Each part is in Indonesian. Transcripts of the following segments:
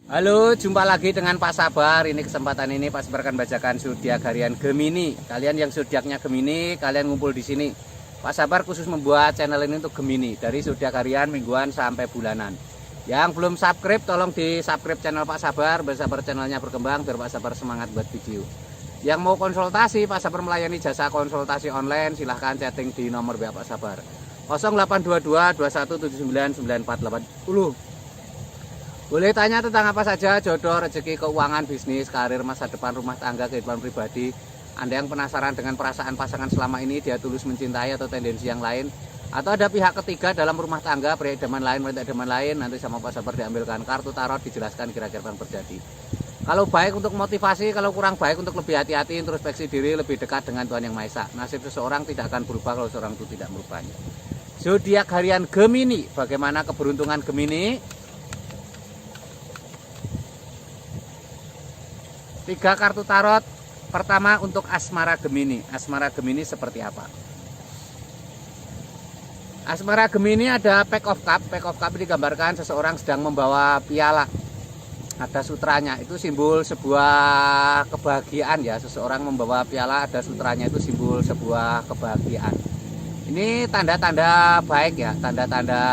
Halo, jumpa lagi dengan Pak Sabar. Ini kesempatan ini Pak Sabar akan bacakan zodiak harian Gemini. Kalian yang zodiaknya Gemini, kalian ngumpul di sini. Pak Sabar khusus membuat channel ini untuk Gemini, dari zodiak harian, mingguan sampai bulanan. Yang belum subscribe, tolong di subscribe channel Pak Sabar, biar Sabar channelnya berkembang, biar Pak Sabar semangat buat video. Yang mau konsultasi, Pak Sabar melayani jasa konsultasi online, silahkan chatting di nomor WA Pak Sabar 0822 2179 948. Boleh tanya tentang apa saja, jodoh, rezeki, keuangan, bisnis, karir, masa depan, rumah tangga, kehidupan pribadi. Anda yang penasaran dengan perasaan pasangan selama ini, dia tulus mencintai atau tendensi yang lain, atau ada pihak ketiga dalam rumah tangga, pria idaman lain, wanita idaman lain, nanti sama Pak Sabar diambilkan kartu tarot, dijelaskan kira-kira yang terjadi. Kalau baik untuk motivasi, kalau kurang baik untuk lebih hati-hati, introspeksi diri, lebih dekat dengan Tuhan Yang Maha Esa. Nasib seseorang tidak akan berubah kalau seorang itu tidak merubahnya. Zodiak harian Gemini, bagaimana keberuntungan Gemini? 3 kartu tarot. Pertama untuk asmara Gemini. Asmara Gemini seperti apa? Asmara Gemini ada Pack of Cup. Pack of Cup digambarkan seseorang sedang membawa piala. Ada sutranya, itu simbol sebuah kebahagiaan ya. Seseorang membawa piala, ada sutranya, itu simbol sebuah kebahagiaan. Ini tanda-tanda baik ya, tanda-tanda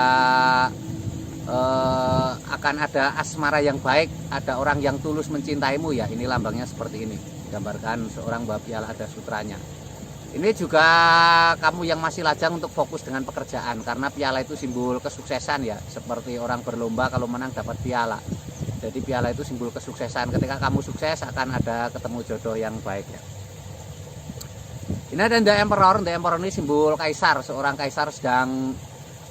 akan ada asmara yang baik, ada orang yang tulus mencintaimu ya. Ini lambangnya seperti ini, gambarkan seorang bawa piala, ada sutranya. Ini juga kamu yang masih lajang untuk fokus dengan pekerjaan, karena piala itu simbol kesuksesan ya, seperti orang berlomba kalau menang dapat piala. Jadi piala itu simbol kesuksesan, ketika kamu sukses akan ada ketemu jodoh yang baik ya. Ini ada The Emperor. The Emperor ini simbol kaisar, seorang kaisar sedang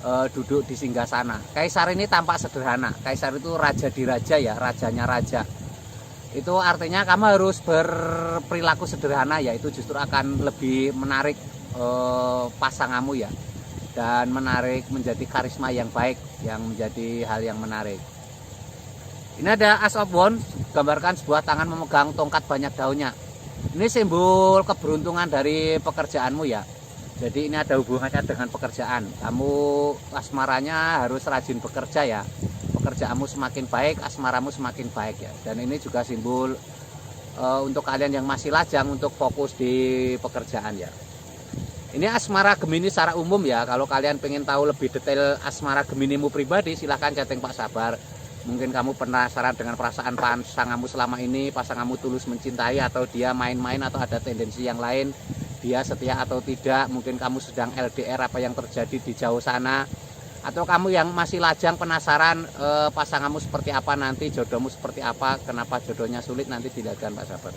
duduk di singgasana. Kaisar ini tampak sederhana. Kaisar itu raja di raja ya, rajanya raja. Itu artinya kamu harus berperilaku sederhana ya, itu justru akan lebih menarik pasanganmu ya, dan menarik menjadi karisma yang baik, yang menjadi hal yang menarik. Ini ada Ace of Wands, gambarkan sebuah tangan memegang tongkat banyak daunnya. Ini simbol keberuntungan dari pekerjaanmu ya. Jadi ini ada hubungannya dengan pekerjaan. Kamu asmaranya harus rajin bekerja ya. Pekerjaanmu semakin baik, asmaramu semakin baik ya. Dan ini juga simbol untuk kalian yang masih lajang untuk fokus di pekerjaan ya. Ini asmara Gemini secara umum ya. Kalau kalian pengen tahu lebih detail asmara Geminimu pribadi, silahkan chatting Pak Sabar. Mungkin kamu penasaran dengan perasaan pasanganmu selama ini, pasanganmu tulus mencintai atau dia main-main atau ada tendensi yang lain, dia setia atau tidak, mungkin kamu sedang LDR, apa yang terjadi di jauh sana, atau kamu yang masih lajang penasaran pasanganmu seperti apa nanti, jodohmu seperti apa, kenapa jodohnya sulit, nanti dilihatkan Pak Sabar.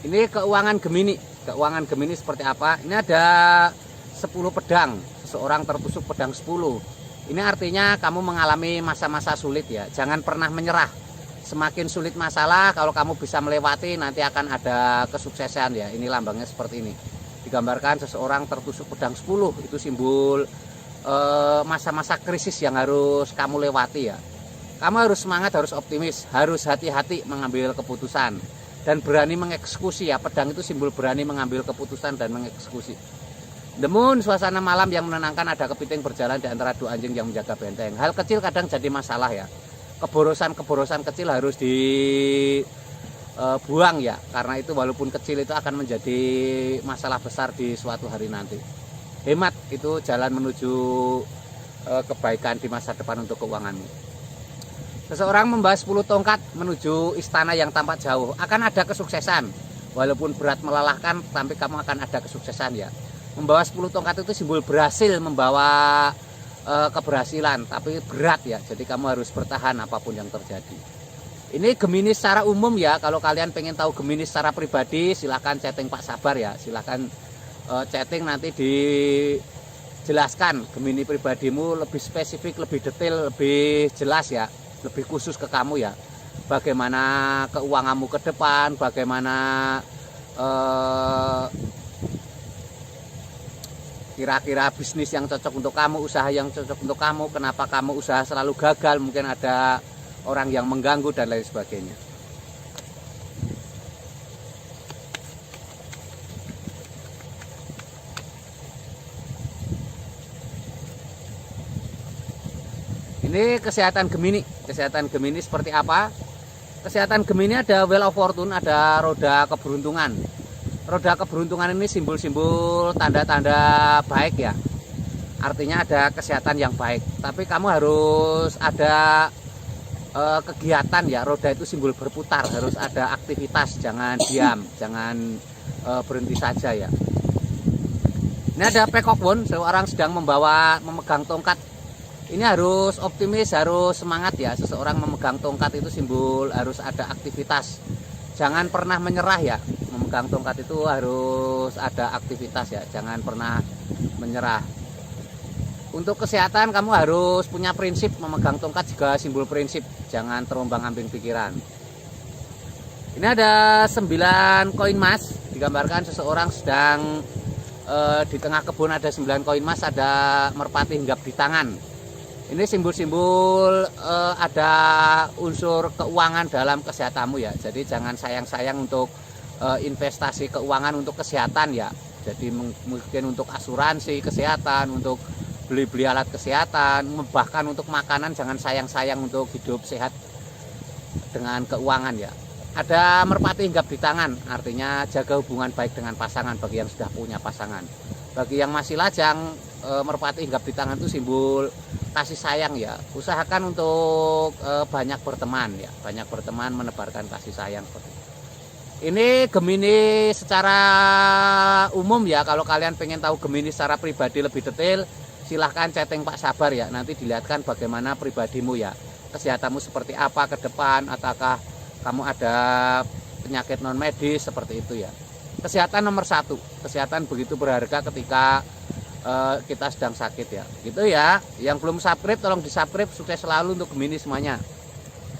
Ini keuangan Gemini. Keuangan Gemini seperti apa? Ini ada 10 pedang. Seseorang tertusuk pedang 10. Ini artinya kamu mengalami masa-masa sulit ya. Jangan pernah menyerah. Semakin sulit masalah, kalau kamu bisa melewati, nanti akan ada kesuksesan ya. Ini lambangnya seperti ini. Digambarkan seseorang tertusuk pedang 10. Itu simbol masa-masa krisis yang harus kamu lewati ya. Kamu harus semangat, harus optimis, harus hati-hati mengambil keputusan. Dan berani mengeksekusi ya. Pedang itu simbol berani mengambil keputusan dan mengeksekusi. The Moon, suasana malam yang menenangkan, ada kepiting berjalan di antara dua anjing yang menjaga benteng. Hal kecil kadang jadi masalah ya. Keborosan kecil harus dibuang ya. Karena itu walaupun kecil itu akan menjadi masalah besar di suatu hari nanti. Hemat, itu jalan menuju kebaikan di masa depan untuk keuanganmu. Seseorang membawa 10 tongkat menuju istana yang tampak jauh. Akan ada kesuksesan. Walaupun berat melelahkan, tapi kamu akan ada kesuksesan ya. Membawa 10 tongkat itu simbol berhasil, membawa keberhasilan. Tapi berat ya, jadi kamu harus bertahan apapun yang terjadi. Ini Gemini secara umum ya. Kalau kalian pengen tahu Gemini secara pribadi, silahkan chatting Pak Sabar ya. Silahkan chatting, nanti dijelaskan Gemini pribadimu lebih spesifik, lebih detail, lebih jelas ya. Lebih khusus ke kamu ya, bagaimana keuanganmu ke depan, bagaimana kira-kira bisnis yang cocok untuk kamu, usaha yang cocok untuk kamu, kenapa kamu usaha selalu gagal, mungkin ada orang yang mengganggu dan lain sebagainya. Ini kesehatan Gemini. Kesehatan Gemini seperti apa? Kesehatan Gemini ada Wheel of Fortune, ada roda keberuntungan. Roda keberuntungan ini simbol-simbol tanda-tanda baik ya. Artinya ada kesehatan yang baik. Tapi kamu harus ada kegiatan ya. Roda itu simbol berputar, harus ada aktivitas, jangan diam, jangan berhenti saja ya. Ini ada Peacock Wand, seorang sedang memegang tongkat. Ini harus optimis, harus semangat ya. Seseorang memegang tongkat itu simbol harus ada aktivitas. Jangan pernah menyerah ya. Memegang tongkat itu harus ada aktivitas ya. Jangan pernah menyerah. Untuk kesehatan kamu harus punya prinsip. Memegang tongkat juga simbol prinsip. Jangan terombang-ambing pikiran. Ini ada 9 koin emas. Digambarkan seseorang sedang di tengah kebun, ada 9 koin emas, ada merpati hinggap di tangan. Ini simbol-simbol ada unsur keuangan dalam kesehatanmu ya. Jadi jangan sayang-sayang untuk investasi keuangan untuk kesehatan ya. Jadi mungkin untuk asuransi kesehatan, untuk beli-beli alat kesehatan, bahkan untuk makanan jangan sayang-sayang untuk hidup sehat dengan keuangan ya. Ada merpati hinggap di tangan, artinya jaga hubungan baik dengan pasangan bagi yang sudah punya pasangan. Bagi yang masih lajang, merpati hinggap di tangan itu simbol kasih sayang ya. Usahakan untuk banyak berteman ya, banyak berteman, menebarkan kasih sayang. Ini Gemini secara umum ya. Kalau kalian pengen tahu Gemini secara pribadi lebih detail, silahkan chatting Pak Sabar ya. Nanti dilihatkan bagaimana pribadimu ya, kesehatanmu seperti apa ke depan, ataukah kamu ada penyakit non medis seperti itu ya. Kesehatan nomor 1, kesehatan begitu berharga ketika kita sedang sakit ya. Gitu ya. Yang belum subscribe tolong di subscribe. Sukses selalu untuk Gemini semuanya.